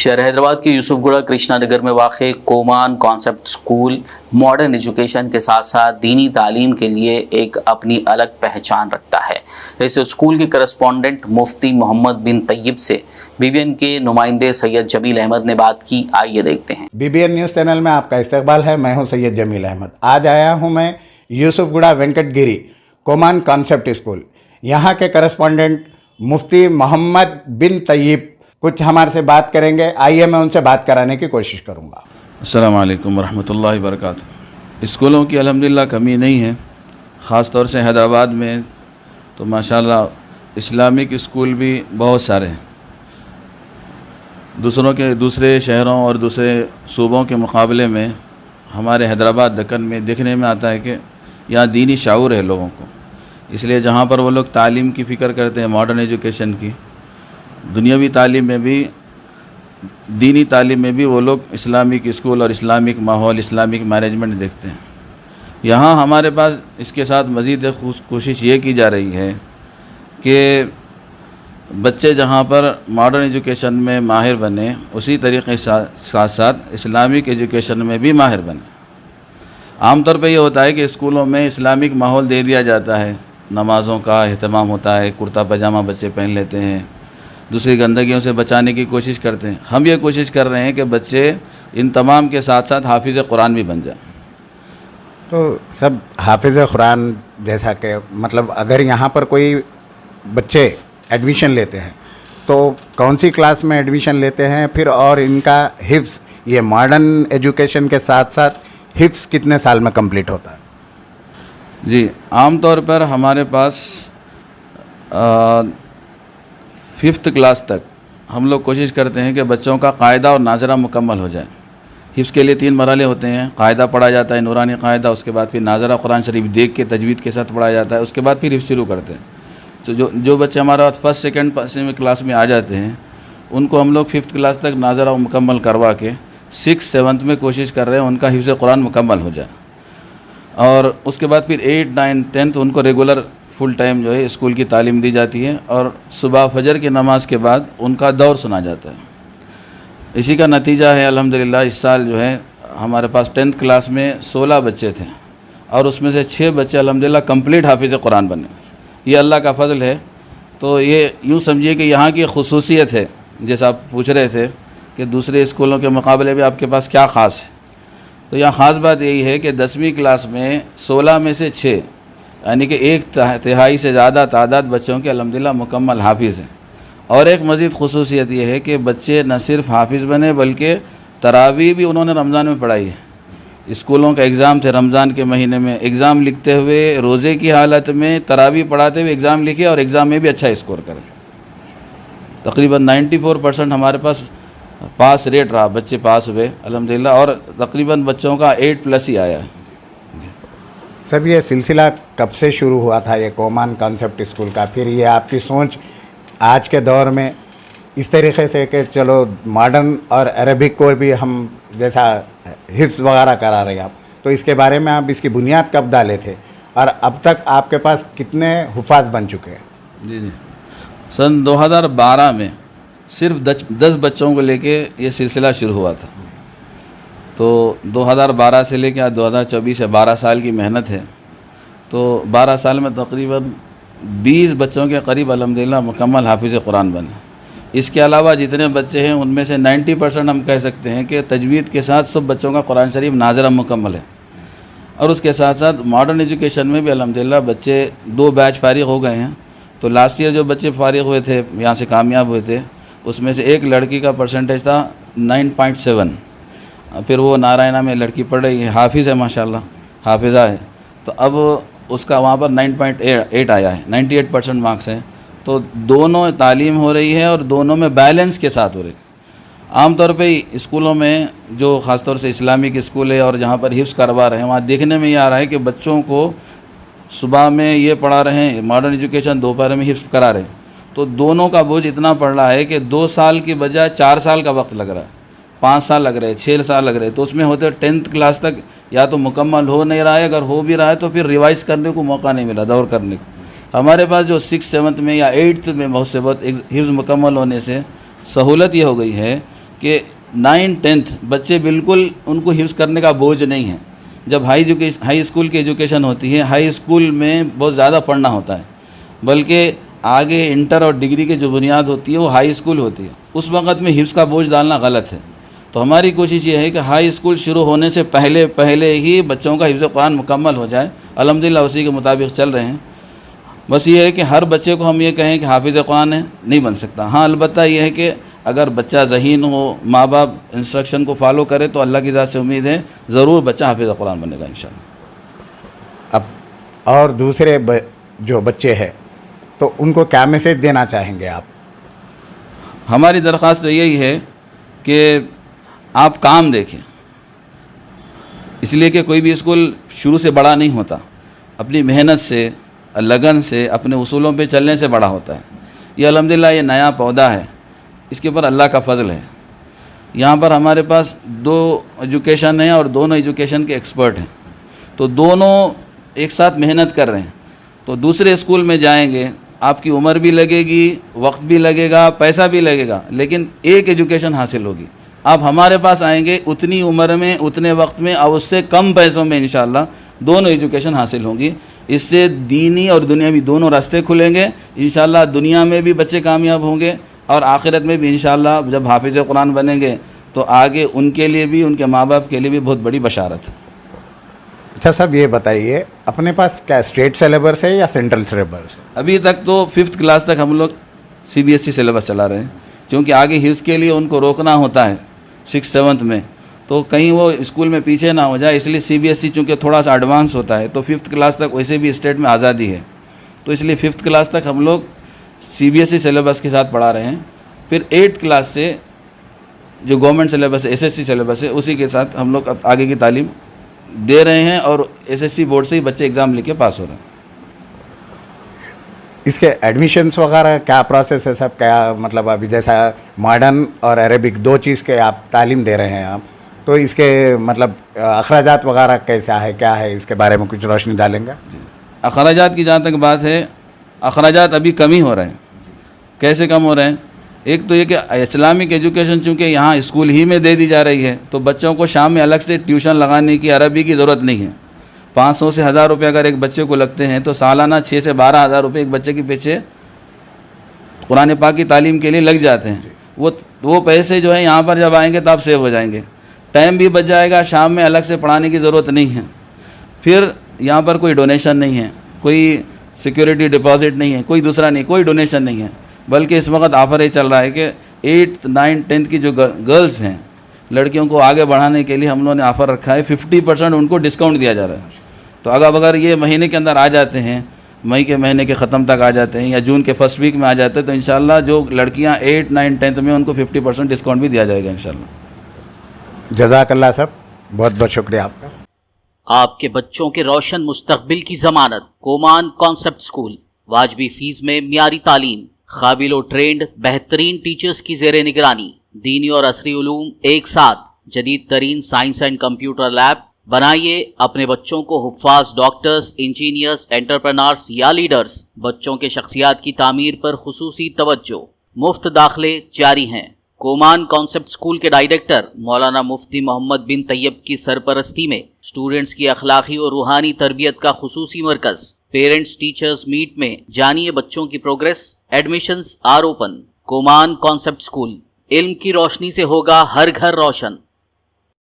شہر حیدرآباد کے یوسف گڑھ کرشنا نگر میں واقع کومان کانسیپٹ اسکول ماڈرن ایجوکیشن کے ساتھ ساتھ دینی تعلیم کے لیے ایک اپنی الگ پہچان رکھتا ہے۔ اس اسکول کے کرسپونڈنٹ مفتی محمد بن طیب سے بی بی این کے نمائندے سید جمیل احمد نے بات کی، آئیے دیکھتے ہیں۔ B B N news channel میں آپ کا استقبال ہے، میں ہوں سید جمیل احمد۔ آج آیا ہوں میں یوسف گڑھ وینکٹ گیری کومان کانسیپٹ اسکول، یہاں کے کرسپونڈنٹ مفتی محمد بن طیب کچھ ہمارے سے بات کریں گے، آئیے میں ان سے بات کرانے کی کوشش کروں گا۔ السلام علیکم ورحمۃ اللہ وبرکاتہ۔ اسکولوں کی الحمدللہ کمی نہیں ہے، خاص طور سے حیدرآباد میں تو ماشاءاللہ اسلامک اسکول بھی بہت سارے ہیں۔ دوسرے شہروں اور دوسرے صوبوں کے مقابلے میں ہمارے حیدرآباد دکن میں دیکھنے میں آتا ہے کہ یہاں دینی شعور ہے لوگوں کو، اس لیے جہاں پر وہ لوگ تعلیم کی فکر کرتے ہیں، ماڈرن ایجوکیشن کی، دنیاوی تعلیم میں بھی، دینی تعلیم میں بھی وہ لوگ اسلامک اسکول اور اسلامک ماحول، اسلامک مینجمنٹ دیکھتے ہیں۔ یہاں ہمارے پاس اس کے ساتھ مزید کوشش یہ کی جا رہی ہے کہ بچے جہاں پر ماڈرن ایجوکیشن میں ماہر بنے، اسی طریقے ساتھ ساتھ اسلامک ایجوکیشن میں بھی ماہر بنے۔ عام طور پہ یہ ہوتا ہے کہ اسکولوں میں اسلامک ماحول دے دیا جاتا ہے، نمازوں کا اہتمام ہوتا ہے، کرتا پاجامہ بچے پہن لیتے ہیں، دوسری گندگیوں سے بچانے کی کوشش کرتے ہیں۔ ہم یہ کوشش کر رہے ہیں کہ بچے ان تمام کے ساتھ ساتھ حافظ قرآن بھی بن جائیں۔ تو سب حافظ قرآن جیسا کہ مطلب اگر یہاں پر کوئی بچے ایڈمیشن لیتے ہیں تو کون سی کلاس میں ایڈمیشن لیتے ہیں پھر، اور ان کا حفظ یہ ماڈرن ایجوکیشن کے ساتھ ساتھ حفظ کتنے سال میں کمپلیٹ ہوتا ہے؟ جی، عام طور پر ہمارے پاس 5th کلاس تک ہم لوگ کوشش کرتے ہیں کہ بچوں کا قاعدہ اور ناظرہ مکمل ہو جائے۔ حفظ کے لیے 3 مرحلے ہوتے ہیں، قاعدہ پڑھا جاتا ہے، نورانی قاعدہ، اس کے بعد پھر ناظرہ قرآن شریف دیکھ کے تجوید کے ساتھ پڑھا جاتا ہے، اس کے بعد پھر حفظ شروع کرتے ہیں۔ تو جو بچے ہمارے پاس 1st 2nd کلاس میں آ جاتے ہیں ان کو ہم لوگ 5th کلاس تک ناظرہ مکمل کروا کے 6th 7th میں کوشش کر رہے ہیں ان کا حفظ قرآن مکمل ہو جائے، اور اس کے بعد پھر 8 9 10th ان کو ریگولر فل ٹائم جو ہے اسکول کی تعلیم دی جاتی ہے، اور صبح فجر کی نماز کے بعد ان کا دور سنا جاتا ہے۔ اسی کا نتیجہ ہے الحمدللہ اس سال جو ہے ہمارے پاس 10th کلاس میں 16 بچے تھے، اور اس میں سے 6 بچے الحمدللہ کمپلیٹ حافظ قرآن بنے۔ یہ اللہ کا فضل ہے۔ تو یہ یوں سمجھیے کہ یہاں کی خصوصیت ہے، جیسا آپ پوچھ رہے تھے کہ دوسرے اسکولوں کے مقابلے میں آپ کے پاس کیا خاص ہے، تو یہاں خاص بات یہی ہے کہ 10ویں کلاس میں 16 میں سے 6 یعنی کہ 1/3 سے زیادہ تعداد بچوں کے الحمدللہ مکمل حافظ ہیں۔ اور ایک مزید خصوصیت یہ ہے کہ بچے نہ صرف حافظ بنے بلکہ تراویح بھی انہوں نے رمضان میں پڑھائی ہے۔ اسکولوں کا ایگزام تھے رمضان کے مہینے میں، ایگزام لکھتے ہوئے روزے کی حالت میں تراویح پڑھاتے ہوئے ایگزام لکھے اور ایگزام میں بھی اچھا اسکور کریں۔ تقریباً 94% ہمارے پاس ریٹ رہا، بچے پاس ہوئے الحمدللہ، اور تقریباً بچوں کا 8+ ہی آیا ہے۔ سب یہ سلسلہ کب سے شروع ہوا تھا یہ کومان کانسیپٹ اسکول کا؟ پھر یہ آپ کی سوچ آج کے دور میں اس طریقے سے کہ چلو ماڈرن اور عربک کو بھی ہم جیسا حفظ وغیرہ کرا رہے ہیں آپ، تو اس کے بارے میں آپ اس کی بنیاد کب ڈالے تھے اور اب تک آپ کے پاس کتنے حفاظ بن چکے ہیں؟ جی، سن 2012 میں صرف 10 بچوں کو لے کے یہ سلسلہ شروع ہوا تھا۔ تو 2012 سے لے کے 2024 سے 12 سال کی محنت ہے، تو 12 سال میں تقریباً 20 بچوں کے قریب الحمدللہ مکمل حافظ قرآن بنے۔ اس کے علاوہ جتنے بچے ہیں ان میں سے 90% ہم کہہ سکتے ہیں کہ تجوید کے ساتھ سب بچوں کا قرآن شریف ناظرہ مکمل ہے، اور اس کے ساتھ ساتھ ماڈرن ایجوکیشن میں بھی الحمدللہ بچے 2 بیچ فارغ ہو گئے ہیں۔ تو لاسٹ ایئر جو بچے فارغ ہوئے تھے یہاں سے کامیاب ہوئے تھے، اس میں سے ایک لڑکی کا پرسنٹیج تھا 9.7، پھر وہ نارائنہ میں لڑکی پڑھ رہی ہے، حافظ ہے ماشاءاللہ، حافظہ ہے، تو اب اس کا وہاں پر 9.8 آیا ہے، 98% مارکس ہیں۔ تو دونوں تعلیم ہو رہی ہے اور دونوں میں بیلنس کے ساتھ ہو رہی ہے۔ عام طور پہ اسکولوں میں جو خاص طور سے اسلامک اسکول ہے اور جہاں پر حفظ کروا رہے ہیں وہاں دیکھنے میں یہ آ رہا ہے کہ بچوں کو صبح میں یہ پڑھا رہے ہیں ماڈرن ایجوکیشن، دوپہر میں حفظ کرا رہے ہیں، تو دونوں کا بوجھ اتنا پڑ رہا ہے کہ 2 سال کی بجائے 4 سال کا وقت لگ رہا ہے، 5 سال لگ رہے ہیں، 6 سال لگ رہے ہیں۔ تو اس میں ہوتے 10th کلاس تک یا تو مکمل ہو نہیں رہا ہے، اگر ہو بھی رہا ہے تو پھر ریوائز کرنے کو موقع نہیں ملا، دور کرنے کو۔ ہمارے پاس جو 6th 7th میں یا 8th میں بہت حفظ مکمل ہونے سے سہولت یہ ہو گئی ہے کہ کہ 9th-10th بچے بالکل ان کو حفظ کرنے کا بوجھ نہیں ہے. جب ہائی اسکول کی ایجوکیشن ہوتی ہے، ہائی اسکول میں بہت زیادہ پڑھنا ہوتا ہے، بلکہ آگے انٹر اور ڈگری کی جو بنیاد ہوتی ہے وہ ہائی اسکول ہوتی ہے. اس وقت میں حفظ کا بوجھ ڈالنا غلط ہے. تو ہماری کوشش یہ ہے کہ ہائی اسکول شروع ہونے سے پہلے ہی بچوں کا حفظ قرآن مکمل ہو جائے. الحمدللہ اسی کے مطابق چل رہے ہیں. بس یہ ہے کہ ہر بچے کو ہم یہ کہیں کہ حافظ قرآن نہیں بن سکتا. ہاں البتہ یہ ہے کہ اگر بچہ ذہین ہو، ماں باپ انسٹرکشن کو فالو کرے تو اللہ کی ذات سے امید ہے ضرور بچہ حافظ قرآن بنے گا انشاءاللہ. اب اور دوسرے جو بچے ہیں تو ان کو کیا میسیج دینا چاہیں گے آپ؟ ہماری درخواست تو یہی ہے کہ آپ کام دیکھیں، اس لیے کہ کوئی بھی اسکول شروع سے بڑا نہیں ہوتا، اپنی محنت سے، لگن سے، اپنے اصولوں پہ چلنے سے بڑا ہوتا ہے. یہ الحمدللہ یہ نیا پودا ہے، اس کے اوپر اللہ کا فضل ہے. یہاں پر ہمارے پاس 2 ایجوکیشن ہیں اور دونوں ایجوکیشن کے ایکسپرٹ ہیں، تو دونوں ایک ساتھ محنت کر رہے ہیں. تو دوسرے اسکول میں جائیں گے، آپ کی عمر بھی لگے گی، وقت بھی لگے گا، پیسہ بھی لگے گا، لیکن ایک ایجوکیشن حاصل ہوگی. آپ ہمارے پاس آئیں گے اتنی عمر میں، اتنے وقت میں اور اس سے کم پیسوں میں انشاءاللہ دونوں ایجوکیشن حاصل ہوں گی. اس سے دینی اور دنیاوی دونوں راستے کھلیں گے. انشاءاللہ دنیا میں بھی بچے کامیاب ہوں گے اور آخرت میں بھی انشاءاللہ جب حافظ قرآن بنیں گے تو آگے ان کے لیے بھی، ان کے ماں باپ کے لیے بھی بہت بڑی بشارت ہے. اچھا صاحب یہ بتائیے، اپنے پاس کیا اسٹیٹ سلیبس ہے یا سینٹرل سلیبس؟ ابھی تک تو 5th کلاس تک ہم لوگ CBSE سلیبس چلا رہے ہیں، کیونکہ آگے حفظ کے لیے ان کو روکنا ہوتا ہے 6th 7th میں، تو کہیں وہ اسکول میں پیچھے نہ ہو جائے، اس لیے CBSE چونکہ تھوڑا سا ایڈوانس ہوتا ہے تو 5th کلاس تک ویسے بھی اسٹیٹ میں آزادی ہے، تو اس لیے 5th کلاس تک ہم لوگ CBSE سلیبس کے ساتھ پڑھا رہے ہیں. پھر 8th کلاس سے جو گورنمنٹ سلیبس ہے، SSC سلیبس ہے، اسی کے ساتھ ہم لوگ اب آگے کی تعلیم دے رہے ہیں اور SSC بورڈ سے ہی بچے ایگزام لے کے پاس ہو رہے ہیں. اس کے ایڈمیشنس وغیرہ کیا پروسیس ہے سب؟ کیا مطلب ابھی جیسا ماڈرن اور عربک 2 چیز کے آپ تعلیم دے رہے ہیں آپ، تو اس کے مطلب اخراجات وغیرہ کیسا ہے، کیا ہے، اس کے بارے میں کچھ روشنی ڈالیں گا؟ اخراجات کی جہاں تک بات ہے، اخراجات ابھی کم ہی ہو رہے ہیں. کیسے کم ہو رہے ہیں؟ ایک تو یہ کہ اسلامک ایجوکیشن چونکہ یہاں اسکول ہی میں دے دی جا رہی ہے تو بچوں کو شام میں الگ سے ٹیوشن لگانے کی، عربی کی ضرورت نہیں ہے. 500 سے 1000 روپے اگر ایک بچے کو لگتے ہیں تو سالانہ 6 سے 12 ہزار روپے ایک بچے کے پیچھے قرآن پاک کی تعلیم کے لیے لگ جاتے ہیں. وہ پیسے جو ہیں یہاں پر جب آئیں گے تو آپ سیو ہو جائیں گے، ٹائم بھی بچ جائے گا، شام میں الگ سے پڑھانے کی ضرورت نہیں ہے. پھر یہاں پر کوئی ڈونیشن نہیں ہے، کوئی سیکیورٹی ڈپازٹ نہیں ہے، کوئی دوسرا نہیں، کوئی ڈونیشن نہیں ہے. بلکہ اس وقت آفر یہ چل رہا ہے کہ 8th 9th 10th کی جو گرلز ہیں، لڑکیوں کو آگے بڑھانے کے لیے ہم لوگوں نے آفر رکھا ہے، 50% ان کو ڈسکاؤنٹ دیا جا رہا ہے. تو اگر یہ مہینے کے اندر آ جاتے ہیں، مئی کے مہینے کے ختم تک آ جاتے ہیں یا جون کے فرسٹ ویک میں آ جاتے ہیں تو انشاءاللہ جو لڑکیاں 8th 9th 10th میں ان کو 50% ڈسکاؤنٹ بھی دیا جائے گا انشاءاللہ. جزاک اللہ صاحب، بہت بہت شکریہ آپ کا. آپ کے بچوں کے روشن مستقبل کی ضمانت کومان کانسیپٹ اسکول. واجبی فیس میں معیاری تعلیم، قابل و ٹرینڈ بہترین ٹیچرز کی زیر نگرانی، دینی اور عصری علوم ایک ساتھ، جدید ترین سائنس اینڈ کمپیوٹر لیب. بنائیے اپنے بچوں کو حفاظ ڈاکٹرز، انجینئرز، انٹرپرنرز یا لیڈرز. بچوں کے شخصیات کی تعمیر پر خصوصی توجہ. مفت داخلے جاری ہیں. کومان کانسیپٹ اسکول کے ڈائریکٹر مولانا مفتی محمد بن طیب کی سرپرستی میں اسٹوڈنٹس کی اخلاقی اور روحانی تربیت کا خصوصی مرکز. پیرنٹس ٹیچرز میٹ میں جانیے بچوں کی progress. Admissions are open. Common concept school, علم کی روشنی سے ہوگا ہر گھر روشن.